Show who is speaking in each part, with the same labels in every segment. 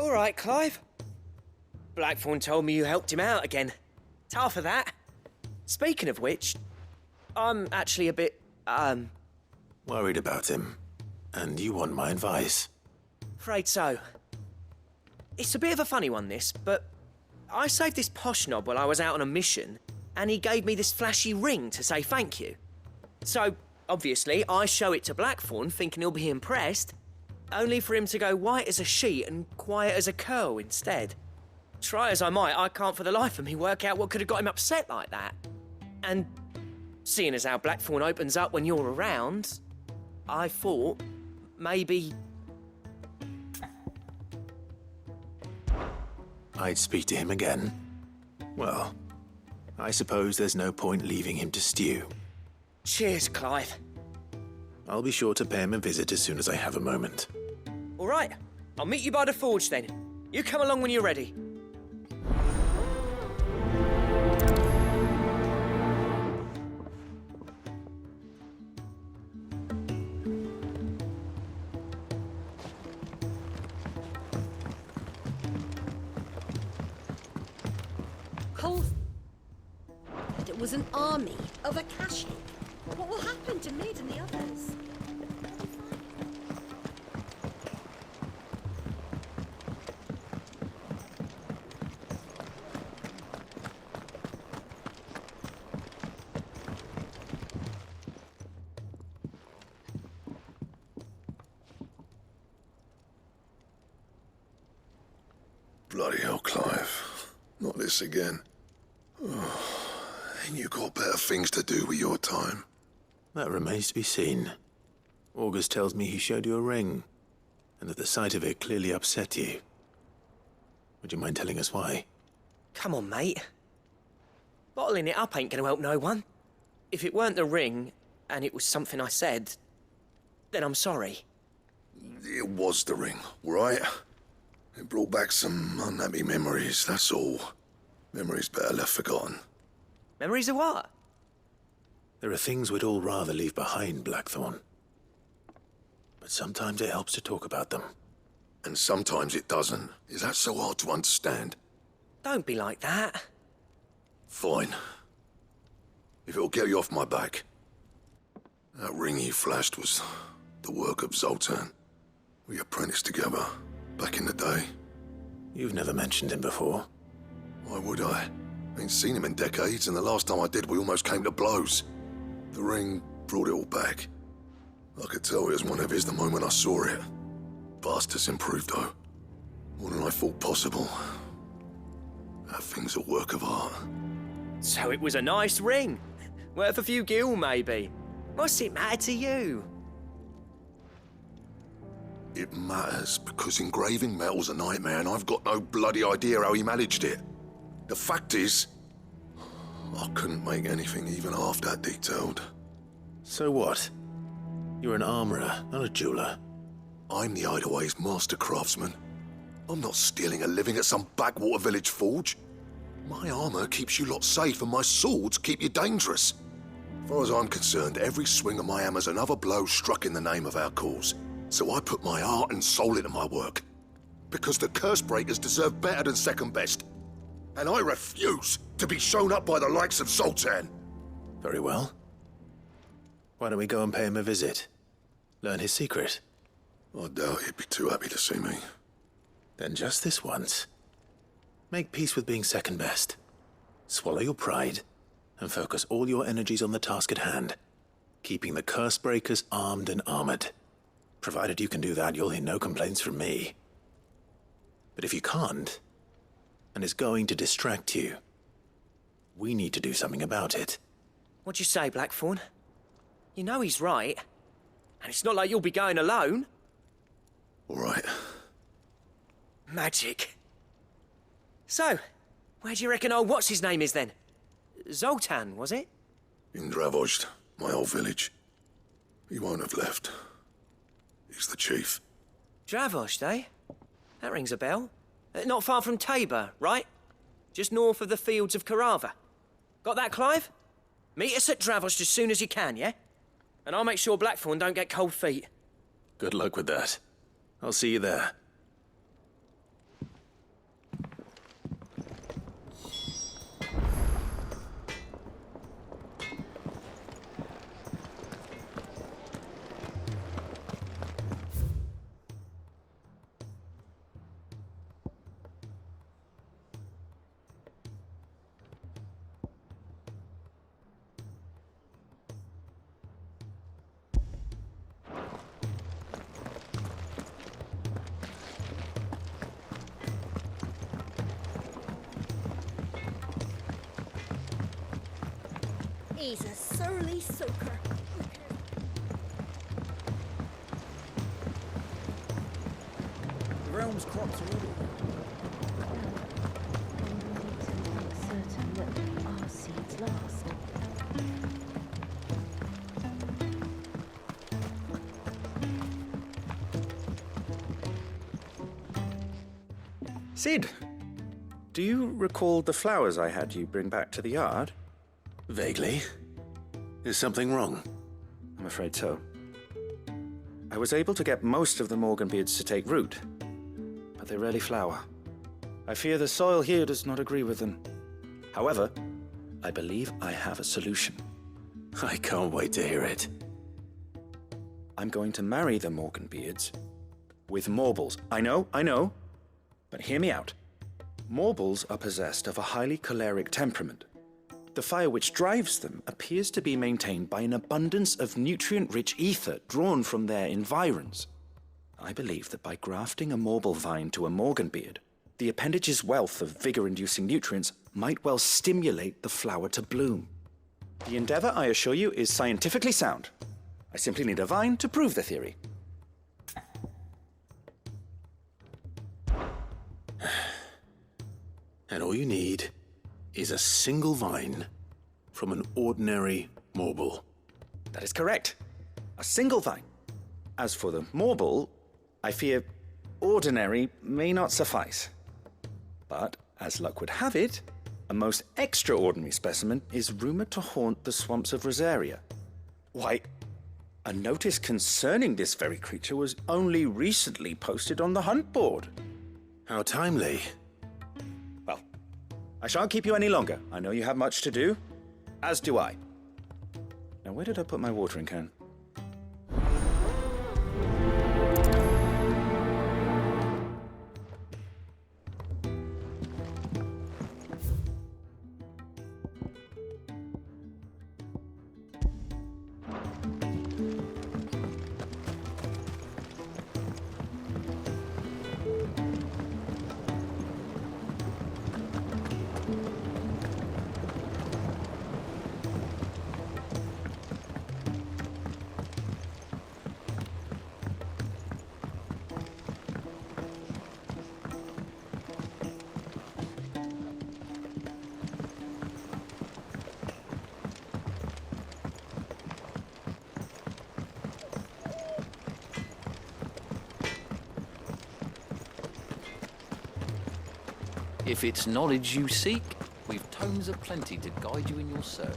Speaker 1: All right, Clive. Blackthorn told me you helped him out again. Tough of that. Speaking of which, I'm actually a bit,
Speaker 2: Worried about him. And you want my advice?
Speaker 1: afraid so. It's a bit of a funny one, this, but I saved this posh knob while I was out on a mission, and he gave me this flashy ring to say thank you. So, obviously, I show it to Blackthorn, thinking he'll be impressed, only for him to go white as a sheet and quiet as a curl instead. Try as I might, I can't for the life of me work out what could have got him upset like that. And seeing as how Blackthorn opens up when you're around, I thought maybe...
Speaker 2: I'd speak to him again. Well, I suppose there's no point leaving him to stew.
Speaker 1: Cheers, Clive.
Speaker 2: I'll be sure to pay him a visit as soon as I have a moment.
Speaker 1: All right, I'll meet you by the forge then. You come along when you're ready.
Speaker 3: It was an army of Akashi. What will happen to Mid and the others?
Speaker 4: Bloody hell, Clive. Not this again. Ain't you got better things to do with your time?
Speaker 2: That remains to be seen. August tells me he showed you a ring, and that the sight of it clearly upset you. Would you mind telling us why?
Speaker 1: Come on, mate. Bottling it up ain't gonna help no one. If it weren't the ring, and it was something I said, then I'm sorry.
Speaker 4: It was the ring, right? It brought back some unhappy memories, that's all. Memories better left forgotten.
Speaker 1: Memories of what?
Speaker 2: There are things we'd all rather leave behind, Blackthorn. But sometimes it helps to talk about them.
Speaker 4: And sometimes it doesn't. Is that so hard to understand?
Speaker 1: Don't be like that.
Speaker 4: Fine. If it'll get you off my back. That ring you flashed was the work of Zoltan. We apprenticed together, back in the day.
Speaker 2: You've never mentioned him before.
Speaker 4: Why would I? Ain't seen him in decades, and the last time I did, we almost came to blows. The ring brought it all back. I could tell it was one of his the moment I saw it. Bastard's improved, though. More than I thought possible. That thing's a work of art.
Speaker 1: So it was a nice ring. Worth a few gil, maybe. What's it matter to you?
Speaker 4: It matters because engraving metal's a nightmare, and I've got no bloody idea how he managed it. The fact is, I couldn't make anything even half that detailed.
Speaker 2: So what? You're an armorer, not a jeweler.
Speaker 4: I'm the Hideaway's master craftsman. I'm not stealing a living at some backwater village forge. My armor keeps you lot safe, and my swords keep you dangerous. As far as I'm concerned, every swing of my hammer's another blow struck in the name of our cause. So I put my heart and soul into my work. Because the curse breakers deserve better than second best. And I refuse to be shown up by the likes of Zoltan.
Speaker 2: Very well. Why don't we go and pay him a visit? Learn his secret.
Speaker 4: I doubt he'd be too happy to see me.
Speaker 2: Then just this once. Make peace with being second best. Swallow your pride, and focus all your energies on the task at hand. Keeping the curse breakers armed and armored. Provided you can do that, you'll hear no complaints from me. But if you can't, and it's going to distract you, we need to do something about it.
Speaker 1: What'd you say, Blackthorn? You know he's right. And it's not like you'll be going alone.
Speaker 4: All right.
Speaker 1: Magic. So, where do you reckon old what's-his-name is then? Zoltan, was it?
Speaker 4: In Dravozd, my old village. He won't have left. He's the chief.
Speaker 1: Dravozd, eh? That rings a bell. Not far from Tabor, right? Just north of the fields of Carava. Got that, Clive? Meet us at Dravozd as soon as you can, yeah? And I'll make sure Blackthorn don't get cold feet.
Speaker 2: Good luck with that. I'll see you there.
Speaker 3: He's a surly soaker.
Speaker 5: Realm's crops are all.
Speaker 6: Certain that our seeds last.
Speaker 5: Sid, do you recall the flowers I had you bring back to the yard?
Speaker 2: Vaguely. Is something wrong?
Speaker 5: I'm afraid so. I was able to get most of the Morganbeards to take root, but they rarely flower. I fear the soil here does not agree with them. However, I believe I have a solution.
Speaker 2: I can't wait to hear it.
Speaker 5: I'm going to marry the Morganbeards with Morbols. I know, but hear me out. Morbols are possessed of a highly choleric temperament. The fire which drives them appears to be maintained by an abundance of nutrient-rich ether drawn from their environs. I believe that by grafting a Morbol vine to a Morganbeard, the appendage's wealth of vigor-inducing nutrients might well stimulate the flower to bloom. The endeavor, I assure you, is scientifically sound. I simply need a vine to prove the theory.
Speaker 2: And all you need is a single vine from an ordinary Morbol.
Speaker 5: That is correct. A single vine. As for the Morbol, I fear ordinary may not suffice. But, as luck would have it, a most extraordinary specimen is rumored to haunt the swamps of Rosaria. Why, a notice concerning this very creature was only recently posted on the hunt board.
Speaker 2: How timely.
Speaker 5: Well, I shan't keep you any longer. I know you have much to do, as do I. Now, where did I put my watering can?
Speaker 7: If it's knowledge you seek, we've tomes aplenty to guide you in your search.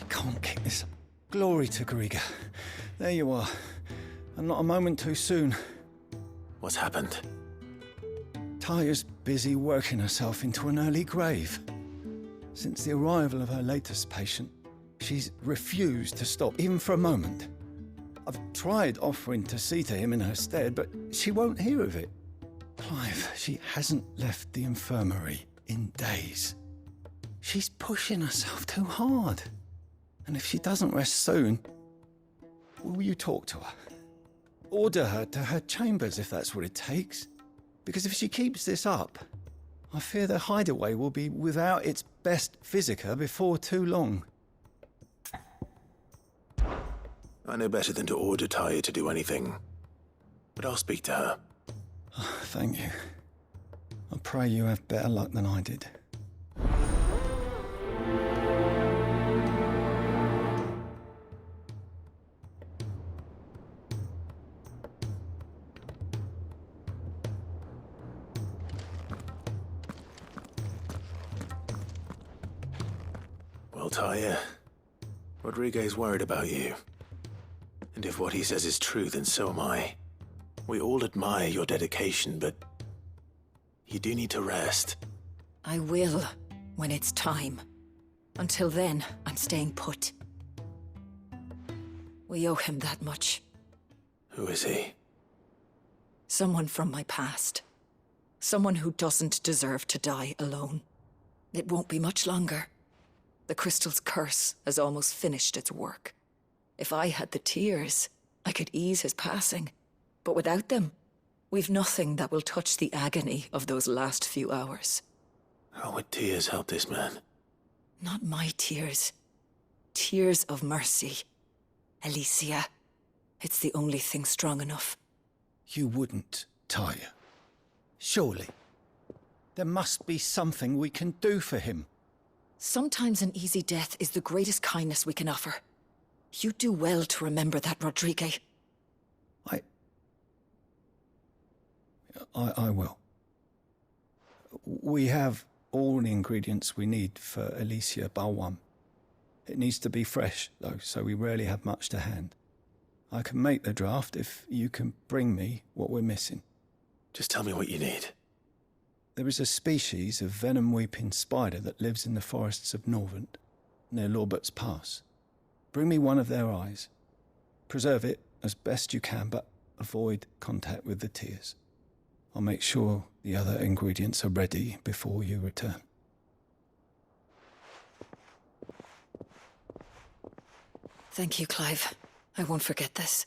Speaker 8: Can't kick this up. Glory to Griga. There you are. And not a moment too soon.
Speaker 2: What's happened?
Speaker 8: Taya's busy working herself into an early grave. Since the arrival of her latest patient, she's refused to stop, even for a moment. I've tried offering to see to him in her stead, but she won't hear of it. Clive, she hasn't left the infirmary in days. She's pushing herself too hard. And if she doesn't rest soon, will you talk to her? Order her to her chambers if that's what it takes. Because if she keeps this up, I fear the hideaway will be without its best physica before too long.
Speaker 2: I know better than to order Taya to do anything. But I'll speak to her.
Speaker 8: Thank you. I pray you have better luck than I did.
Speaker 2: Well Well, Taya, Rodriguez worried about you. And if what he says is true, then so am I. We all admire your dedication, but you do need to rest.
Speaker 9: I will, when it's time. Until then, I'm staying put. We owe him that much.
Speaker 2: Who is he?
Speaker 9: Someone from my past. Someone who doesn't deserve to die alone. It won't be much longer. The crystal's curse has almost finished its work. If I had the tears, I could ease his passing. But without them, we've nothing that will touch the agony of those last few hours.
Speaker 2: How would tears help this man?
Speaker 9: Not my tears. Tears of mercy. Alicia, it's the only thing strong enough.
Speaker 8: You wouldn't, Taya. Surely. There must be something we can do for him.
Speaker 9: Sometimes an easy death is the greatest kindness we can offer. You do well to remember that, Rodriguez.
Speaker 8: I will. We have all the ingredients we need for Alicia Balwam. It needs to be fresh, though, so we rarely have much to hand. I can make the draft if you can bring me what we're missing.
Speaker 2: Just tell me what you need.
Speaker 8: There is a species of venom-weeping spider that lives in the forests of Norvent, near Lorbert's Pass. Bring me one of their eyes. Preserve it as best you can, but avoid contact with the tears. I'll make sure the other ingredients are ready before you return.
Speaker 9: Thank you, Clive. I won't forget this.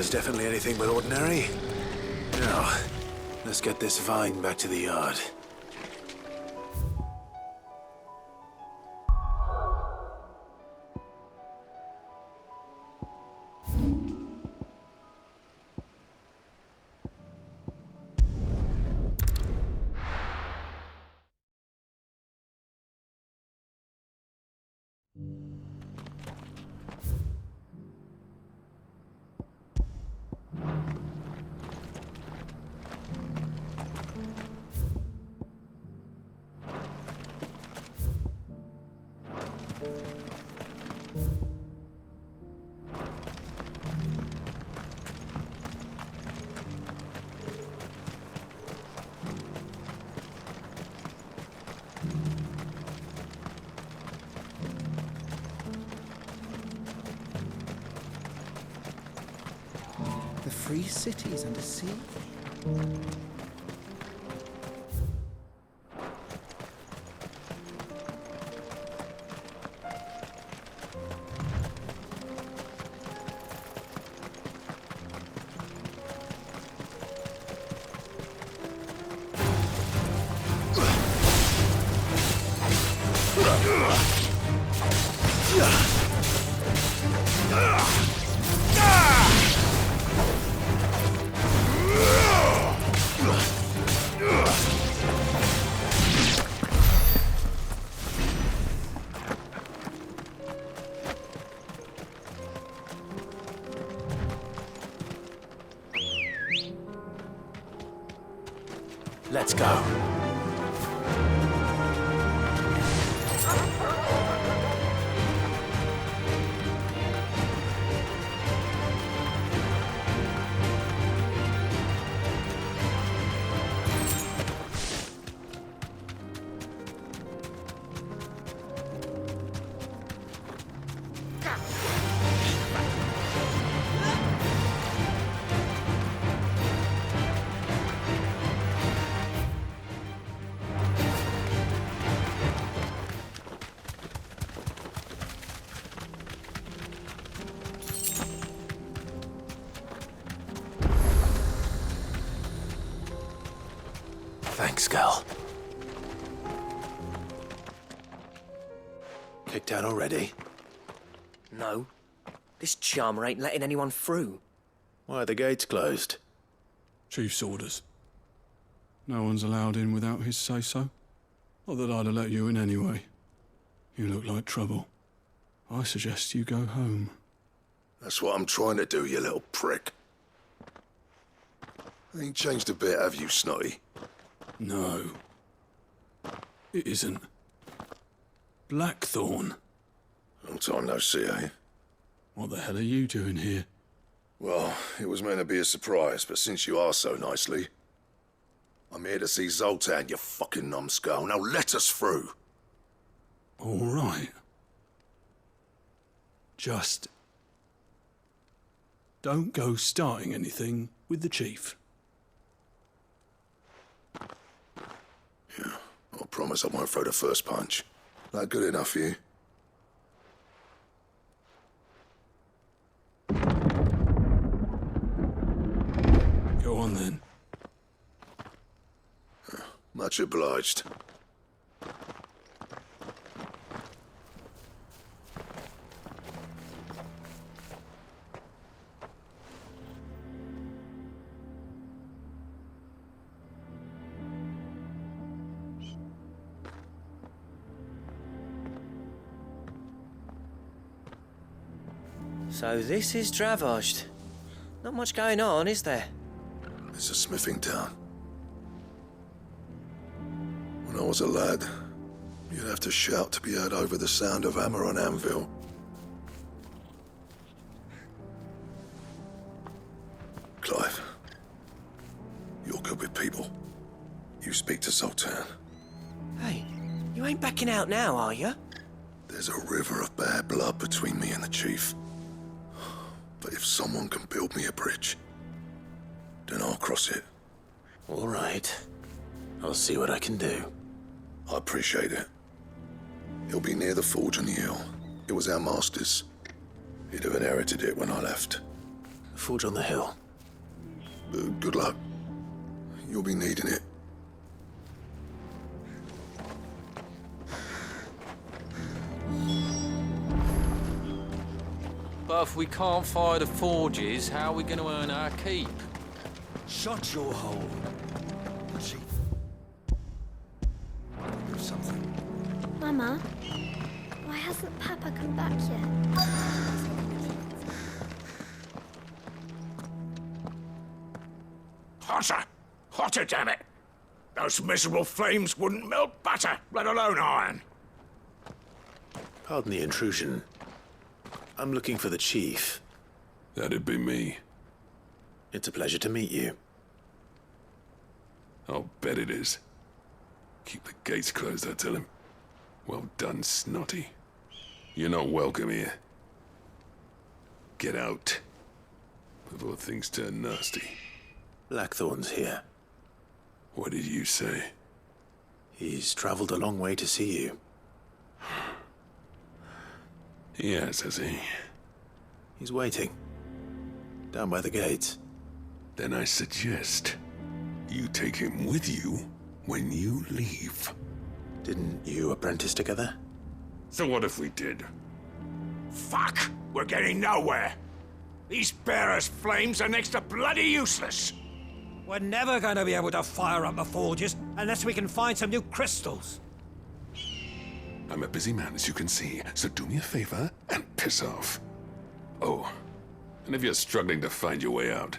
Speaker 2: was definitely anything but ordinary. Now, let's get this vine back to the yard.
Speaker 10: The free cities under sea?
Speaker 2: Let's go. Thanks, Gal. Kicked out already?
Speaker 1: No. This charmer ain't letting anyone through.
Speaker 2: Why are the gates closed?
Speaker 11: Chief's orders. No one's allowed in without his say-so. Not that I'd have let you in anyway. You look like trouble. I suggest you go home.
Speaker 4: That's what I'm trying to do, you little prick. Ain't changed a bit, have you, Snotty?
Speaker 11: No. It isn't. Blackthorn.
Speaker 4: Long time no see, eh?
Speaker 11: What the hell are you doing here?
Speaker 4: Well, it was meant to be a surprise, but since you asked so nicely, I'm here to see Zoltan, you fucking numbskull. Now let us through.
Speaker 11: All right. Just don't go starting anything with the chief.
Speaker 4: Yeah, I promise I won't throw the first punch. That good enough for you?
Speaker 11: Go on then.
Speaker 4: Much obliged.
Speaker 1: So this is Dravosht. Not much going on, is there?
Speaker 4: It's a smithing town. When I was a lad, you'd have to shout to be heard over the sound of hammer on anvil. Clive, you're good with people. You speak to Zoltan.
Speaker 1: Hey, you ain't backing out now, are you?
Speaker 4: There's a river of bad blood between me and the chief. But if someone can build me a bridge, then I'll cross it.
Speaker 2: All right. I'll see what I can do.
Speaker 4: I appreciate it. It'll be near the forge on the hill. It was our master's. He'd have inherited it when I left.
Speaker 2: Forge on the hill.
Speaker 4: Good luck. You'll be needing it.
Speaker 7: But if we can't fire the forges, how are we going to earn our keep?
Speaker 10: Shut your hole, Chief. Do something.
Speaker 12: Mama, why hasn't Papa come back yet?
Speaker 13: Hotter! Hotter, damn it! Those miserable flames wouldn't melt butter, let alone iron.
Speaker 2: Pardon the intrusion. I'm looking for the chief.
Speaker 11: That'd be me.
Speaker 2: It's a pleasure to meet you.
Speaker 11: I'll bet it is. Keep the gates closed, I tell him. Well done, Snotty. You're not welcome here. Get out. Before things turn nasty.
Speaker 2: Blackthorn's here.
Speaker 11: What did you say?
Speaker 2: He's traveled a long way to see you.
Speaker 11: Yes, has he?
Speaker 2: He's waiting. Down by the gates.
Speaker 11: Then I suggest you take him with you when you leave.
Speaker 2: Didn't you apprentice together?
Speaker 11: So what if we did?
Speaker 13: Fuck! We're getting nowhere. These bearers' flames are next to bloody useless.
Speaker 10: We're never going to be able to fire up the forges unless we can find some new crystals.
Speaker 11: I'm a busy man, as you can see, so do me a favor and piss off. Oh, and if you're struggling to find your way out,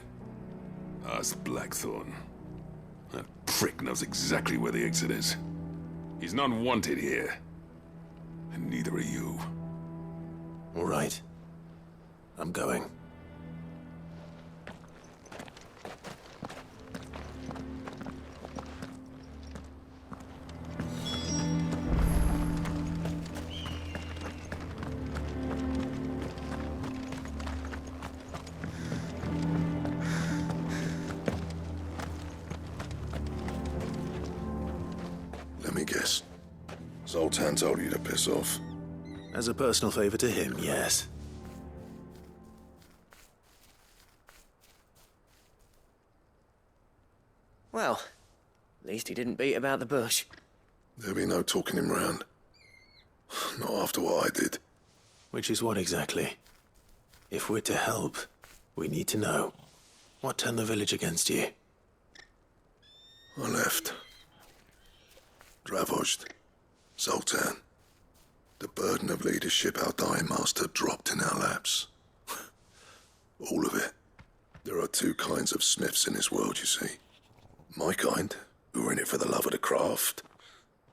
Speaker 11: ask Blackthorn. That prick knows exactly where the exit is. He's not wanted here. And neither are you.
Speaker 2: All right. I'm going.
Speaker 4: Let me guess. Zoltan told you to piss off.
Speaker 2: As a personal favor to him, yes.
Speaker 1: Well, at least he didn't beat about the bush.
Speaker 4: There'll be no talking him round. Not after what I did.
Speaker 2: Which is what exactly? If we're to help, we need to know. What turned the village against you?
Speaker 4: I left. Dravozd. Zoltan. The burden of leadership our dying master dropped in our laps. All of it. There are two kinds of smiths in this world, you see. My kind, who are in it for the love of the craft,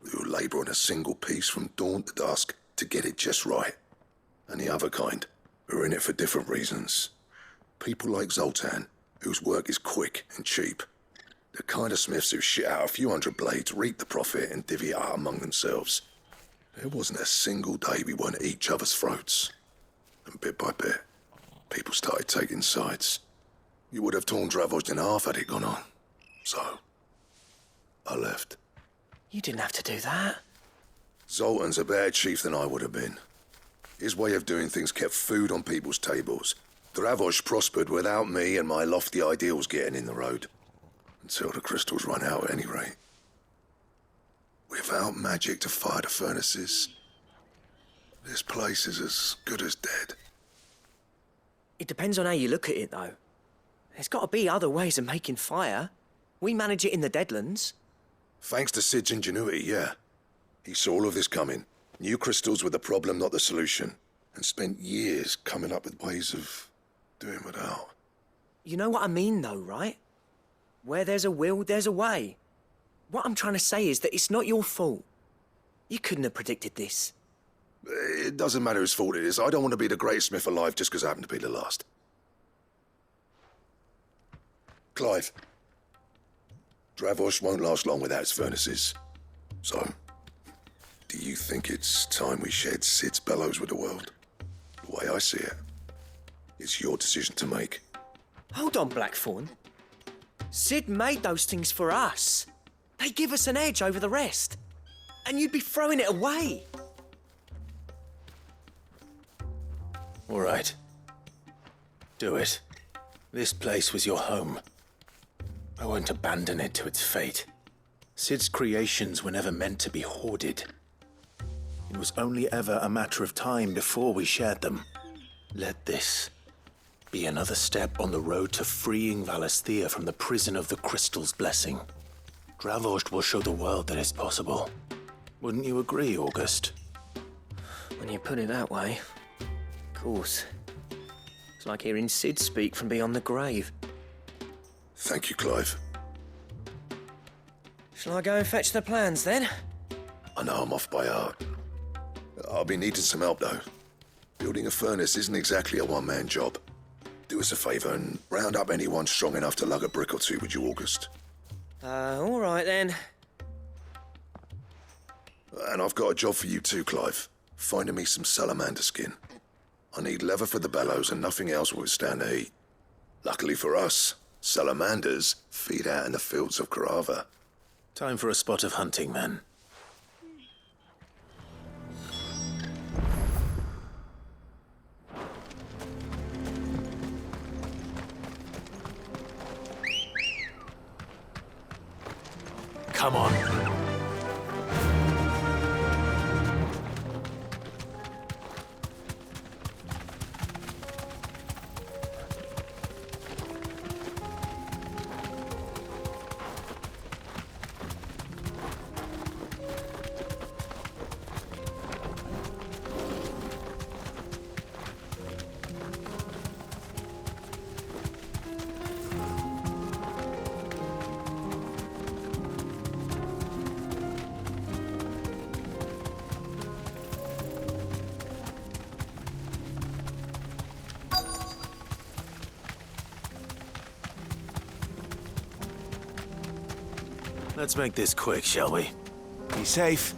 Speaker 4: who labour on a single piece from dawn to dusk to get it just right. And the other kind, who are in it for different reasons. People like Zoltan, whose work is quick and cheap. The kind of smiths who shit out a few hundred blades, reap the profit, and divvy it out among themselves. There wasn't a single day we weren't at each other's throats. And bit by bit, people started taking sides. You would have torn Dravozd in half had it gone on. So, I left.
Speaker 1: You didn't have to do that.
Speaker 4: Zoltan's a better chief than I would have been. His way of doing things kept food on people's tables. Dravozd prospered without me and my lofty ideals getting in the road. Until the crystals run out at any rate. Without magic to fire the furnaces, this place is as good as dead.
Speaker 1: It depends on how you look at it, though. There's got to be other ways of making fire. We manage it in the Deadlands.
Speaker 4: Thanks to Sid's ingenuity, yeah. He saw all of this coming. Knew crystals were the problem, not the solution. And spent years coming up with ways of doing without.
Speaker 1: You know what I mean, though, right? Where there's a will, there's a way. What I'm trying to say is that it's not your fault. You couldn't have predicted this.
Speaker 4: It doesn't matter whose fault it is. I don't want to be the greatest smith alive just because I happen to be the last. Clive. Dravozd won't last long without its furnaces. So, do you think it's time we shared Sid's bellows with the world? The way I see it, it's your decision to make.
Speaker 1: Hold on, Blackthorn. Sid made those things for us. They give us an edge over the rest. And you'd be throwing it away.
Speaker 2: All right. Do it. This place was your home. I won't abandon it to its fate. Sid's creations were never meant to be hoarded. It was only ever a matter of time before we shared them. Let this be another step on the road to freeing Valisthea from the prison of the Crystal's blessing. Dravost will show the world that it's possible. Wouldn't you agree, August?
Speaker 1: When you put it that way, of course. It's like hearing Sid speak from beyond the grave.
Speaker 4: Thank you, Clive.
Speaker 1: Shall I go and fetch the plans, then?
Speaker 4: I know I'm off by heart. I'll be needing some help, though. Building a furnace isn't exactly a one-man job. Do us a favour and round up anyone strong enough to lug a brick or two, would you, August?
Speaker 1: All right, then.
Speaker 4: And I've got a job for you too, Clive. Finding me some salamander skin. I need leather for the bellows and nothing else will withstand the heat. Luckily for us, salamanders feed out in the fields of Carava.
Speaker 2: Time for a spot of hunting, then. Come on. Let's make this quick, shall we?
Speaker 10: Be safe.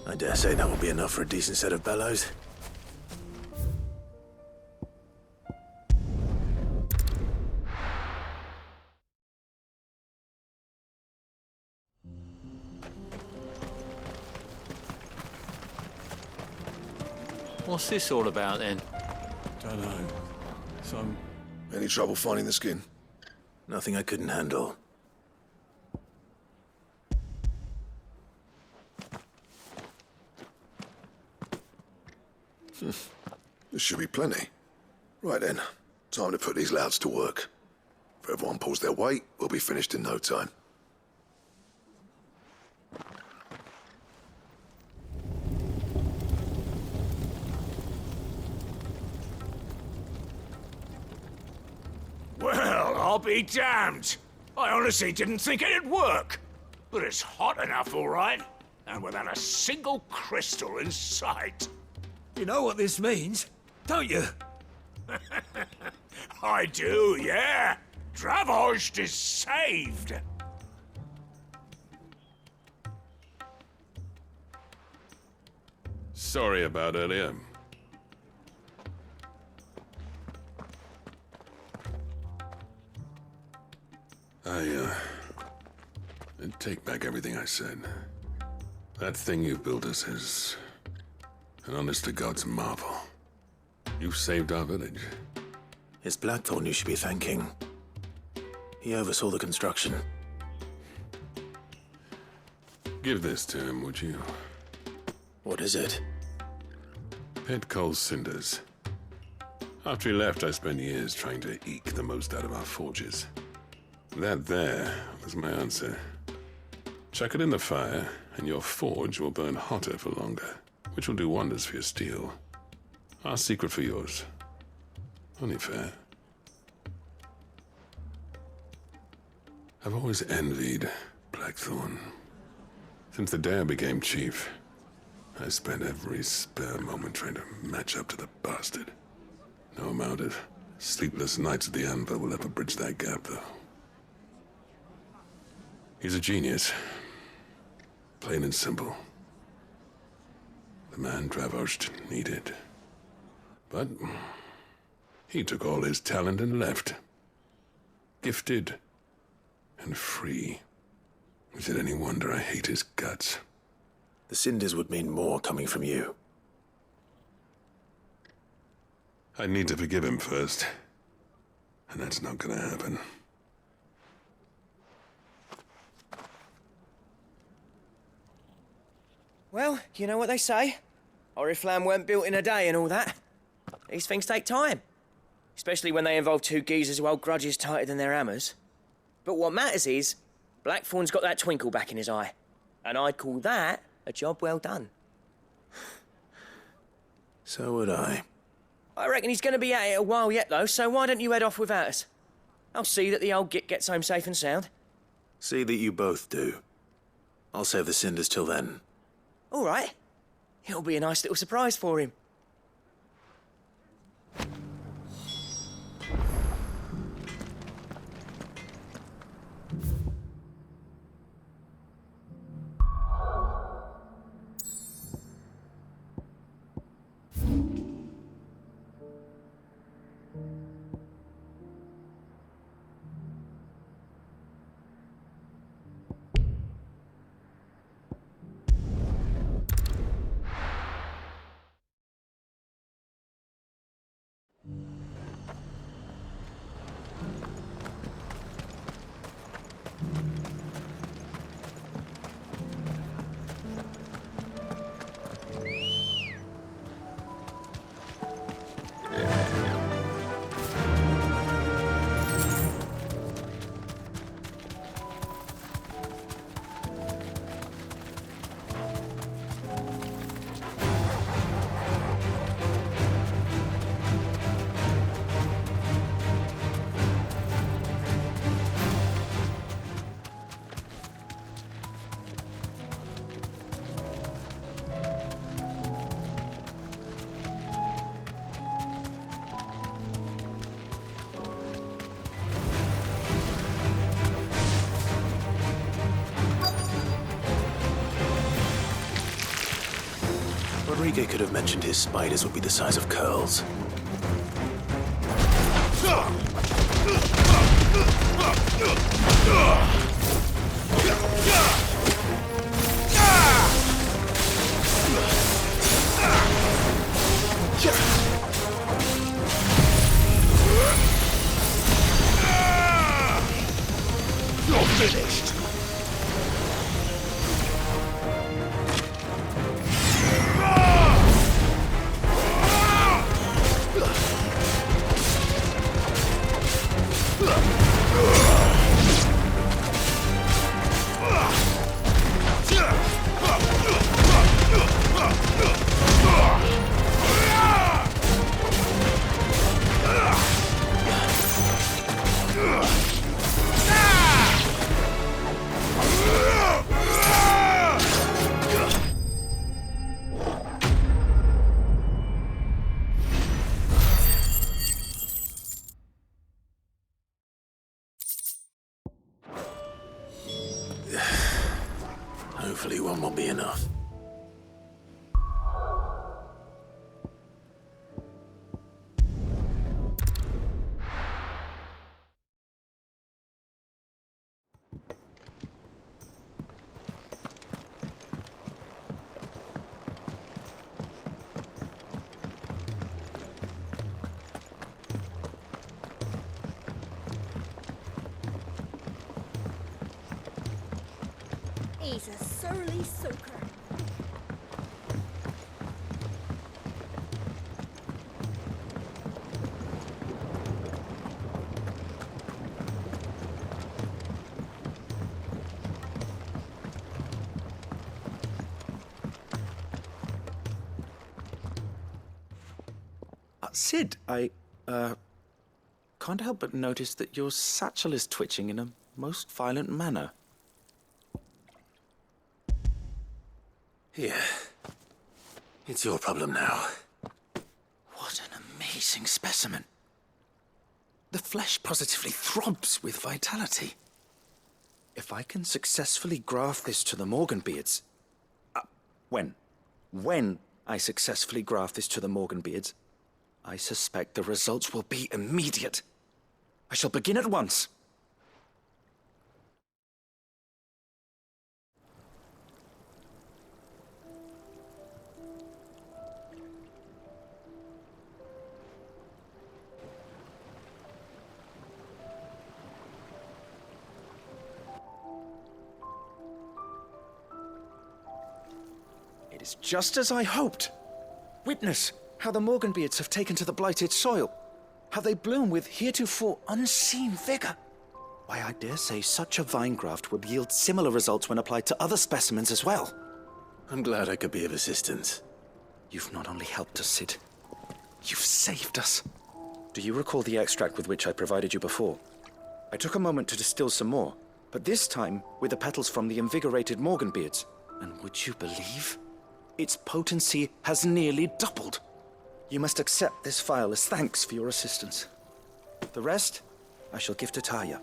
Speaker 2: I dare say that will be enough for a decent set of bellows.
Speaker 7: What's this all about, then?
Speaker 10: Don't know. Some...
Speaker 4: Any trouble finding the skin?
Speaker 2: Nothing I couldn't handle.
Speaker 4: There should be plenty. Right then, time to put these louds to work. If everyone pulls their weight, we'll be finished in no time.
Speaker 13: Well, I'll be damned. I honestly didn't think it'd work. But it's hot enough, all right. And without a single crystal in sight.
Speaker 10: You know what this means, don't you?
Speaker 13: I do, yeah. Dravost is saved!
Speaker 11: Sorry about earlier. I take back everything I said. That thing you built us is an honest-to-God's marvel. You've saved our village.
Speaker 2: It's Blackthorn you should be thanking. He oversaw the construction.
Speaker 11: Give this to him, would you?
Speaker 2: What is it?
Speaker 11: Pet coal cinders. After he left, I spent years trying to eke the most out of our forges. That there was my answer. Chuck it in the fire, and your forge will burn hotter for longer, which will do wonders for your steel. Our secret for yours. Only fair. I've always envied Blackthorn. Since the day I became chief, I spent every spare moment trying to match up to the bastard. No amount of sleepless nights at the anvil will ever bridge that gap, though. He's a genius. Plain and simple. The man Dravost needed. But he took all his talent and left. Gifted and free. Is it any wonder I hate his guts?
Speaker 2: The cinders would mean more coming from you.
Speaker 11: I need to forgive him first. And that's not gonna happen.
Speaker 1: Well, you know what they say. Oriflamme weren't built in a day and all that. These things take time. Especially when they involve two geezers who hold grudges tighter than their hammers. But what matters is, Blackthorn's got that twinkle back in his eye. And I'd call that a job well done.
Speaker 2: So would I.
Speaker 1: I reckon he's going to be at it a while yet, though, so why don't you head off without us? I'll see that the old git gets home safe and sound.
Speaker 2: See that you both do. I'll save the cinders till then.
Speaker 1: All right. It'll be a nice little surprise for him.
Speaker 2: Rodrigo could have mentioned his spiders would be the size of curls.
Speaker 4: You're finished!
Speaker 2: Hopefully one will be enough.
Speaker 3: He's a surly soaker.
Speaker 5: Sid, I can't help but notice that your satchel is twitching in a most violent manner.
Speaker 2: Here. It's your problem now.
Speaker 5: What an amazing specimen. The flesh positively throbs with vitality. If I can successfully graft this to the Morganbeards... When I successfully graft this to the Morganbeards, I suspect the results will be immediate. I shall begin at once. It is just as I hoped. Witness how the Morganbeards have taken to the blighted soil, how they bloom with heretofore unseen vigor. Why, I dare say such a vine graft would yield similar results when applied to other specimens as well.
Speaker 2: I'm glad I could be of assistance.
Speaker 5: You've not only helped us, Sid, you've saved us. Do you recall the extract with which I provided you before? I took a moment to distill some more, but this time with the petals from the invigorated Morganbeards. And would you believe? Its potency has nearly doubled. You must accept this vial as thanks for your assistance. The rest, I shall give to Taya.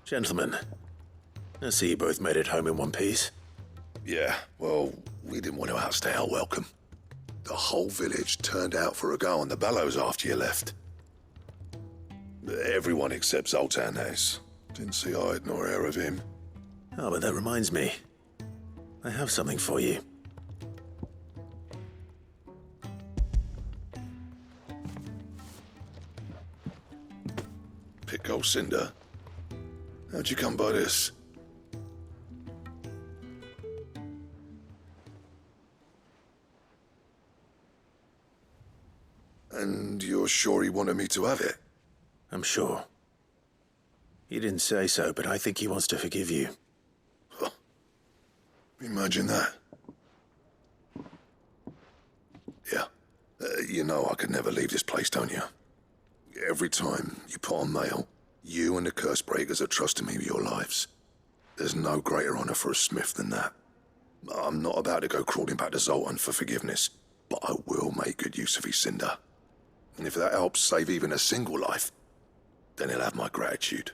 Speaker 2: Gentlemen, I see you both made it home in one piece.
Speaker 4: Yeah, well, we didn't want to outstay our welcome. The whole village turned out for a go on the bellows after you left. Everyone except Zoltan has. Didn't see hide nor hair of him.
Speaker 2: Oh, but that reminds me. I have something for you.
Speaker 4: Pickle Cinder. How'd you come by this? And you're sure he wanted me to have it?
Speaker 2: I'm sure. He didn't say so, but I think he wants to forgive you.
Speaker 4: Huh. Imagine that. Yeah. You know I could never leave this place, don't you? Every time you put on mail, you and the curse breakers are trusting me with your lives. There's no greater honor for a smith than that. I'm not about to go crawling back to Zoltan for forgiveness, but I will make good use of his cinder. And if that helps save even a single life, then he'll have my gratitude.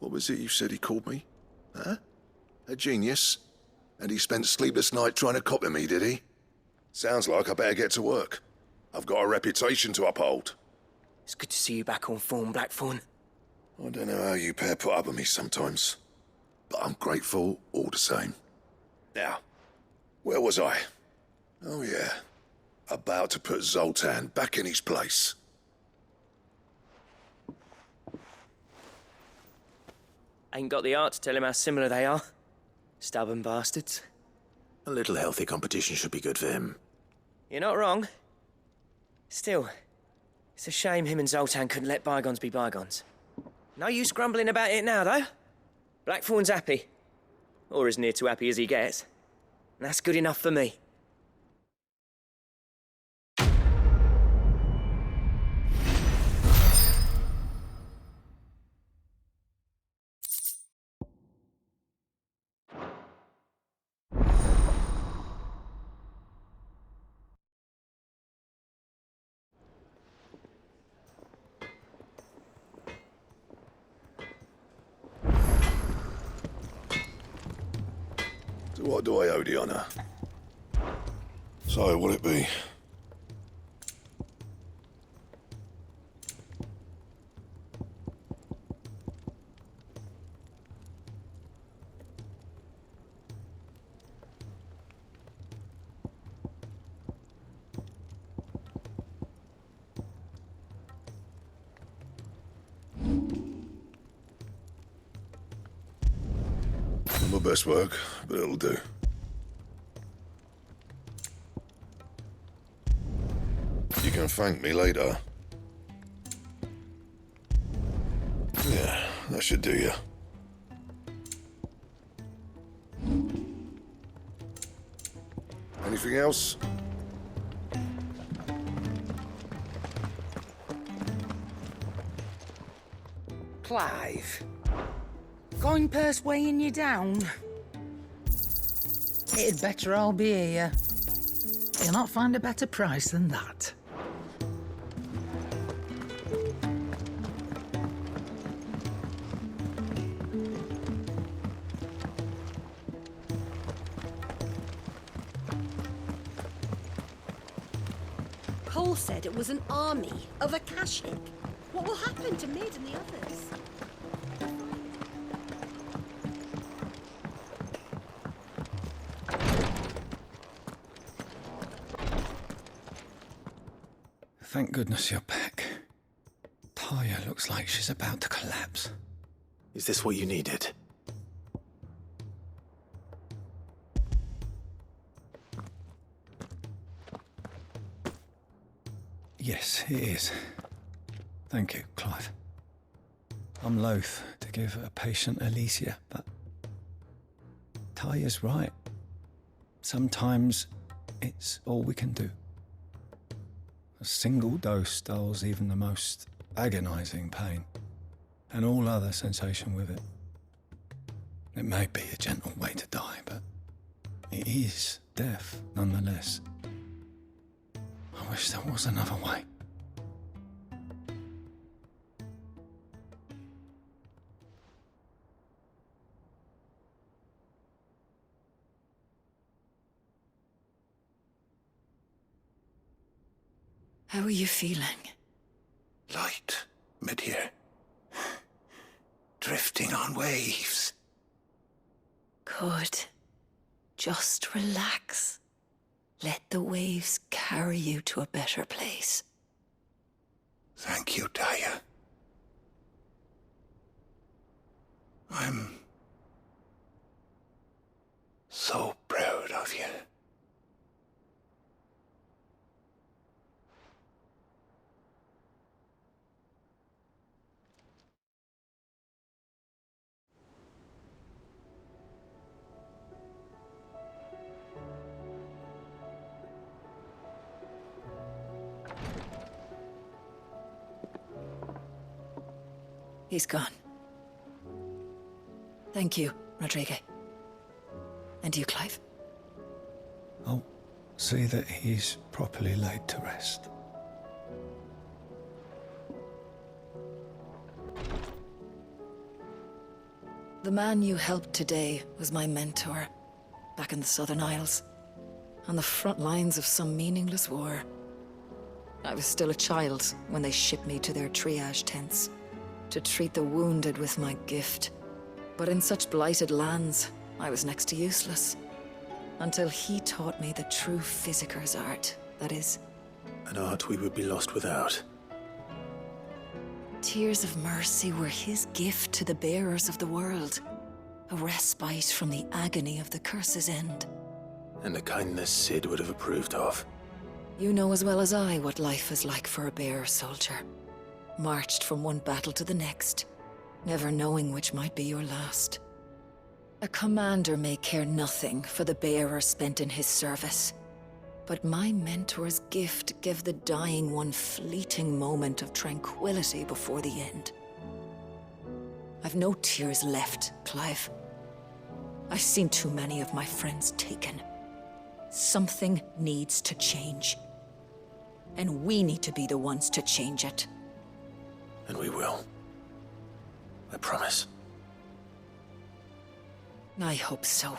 Speaker 4: What was it you said he called me? Huh? A genius? And he spent sleepless night trying to copy me, did he? Sounds like I better get to work. I've got a reputation to uphold.
Speaker 1: It's good to see you back on form, Blackthorn.
Speaker 4: I don't know how you pair put up with me sometimes, but I'm grateful all the same. Now, where was I? Oh yeah, About to put Zoltan back in his place.
Speaker 1: Ain't got the art to tell him how similar they are. Stubborn bastards.
Speaker 2: A little healthy competition should be good for him.
Speaker 1: You're not wrong. Still, it's a shame him and Zoltan couldn't let bygones be bygones. No use grumbling about it now, though. Blackthorn's happy. Or as near to happy as he gets. And that's good enough for me.
Speaker 4: So what do I owe the honour? So, what'll it be? Not my best work, but it'll do. You can thank me later. Yeah, that should do you. Anything else?
Speaker 14: Clive. Going purse weighing you down? It'd better all be here. You'll not find a better price than that.
Speaker 3: Cole said it was an army of Akashic. What will happen to Mid and the others?
Speaker 8: Thank goodness you're back. Taya looks like she's about to collapse.
Speaker 2: Is this what you needed?
Speaker 8: Yes, it is. Thank you, Clive. I'm loath to give a patient Alicia, but Taya's right. Sometimes it's all we can do. A single dose dulls even the most agonizing pain, and all other sensation with it. It may be a gentle way to die, but it is death nonetheless. I wish there was another way.
Speaker 9: How are you feeling?
Speaker 15: Light, mid-here. Drifting on waves.
Speaker 9: Good. Just relax. Let the waves carry you to a better place.
Speaker 15: Thank you, Taya. I'm so proud of you.
Speaker 9: He's gone. Thank you, Rodrigue. And you, Clive?
Speaker 8: I'll see that he's properly laid to rest.
Speaker 9: The man you helped today was my mentor, back in the Southern Isles, on the front lines of some meaningless war. I was still a child when they shipped me to their triage tents, to treat the wounded with my gift. But in such blighted lands, I was next to useless. Until he taught me the true physicker's art, that is.
Speaker 2: An art we would be lost without.
Speaker 9: Tears of mercy were his gift to the bearers of the world. A respite from the agony of the curse's end.
Speaker 2: And a kindness Sid would have approved of.
Speaker 9: You know as well as I what life is like for a bearer soldier. Marched from one battle to the next, never knowing which might be your last. A commander may care nothing for the bearer spent in his service. But my mentor's gift gave the dying one fleeting moment of tranquility before the end. I've no tears left, Clive. I've seen too many of my friends taken. Something needs to change. And we need to be the ones to change it.
Speaker 2: And we will. I promise.
Speaker 9: I hope so.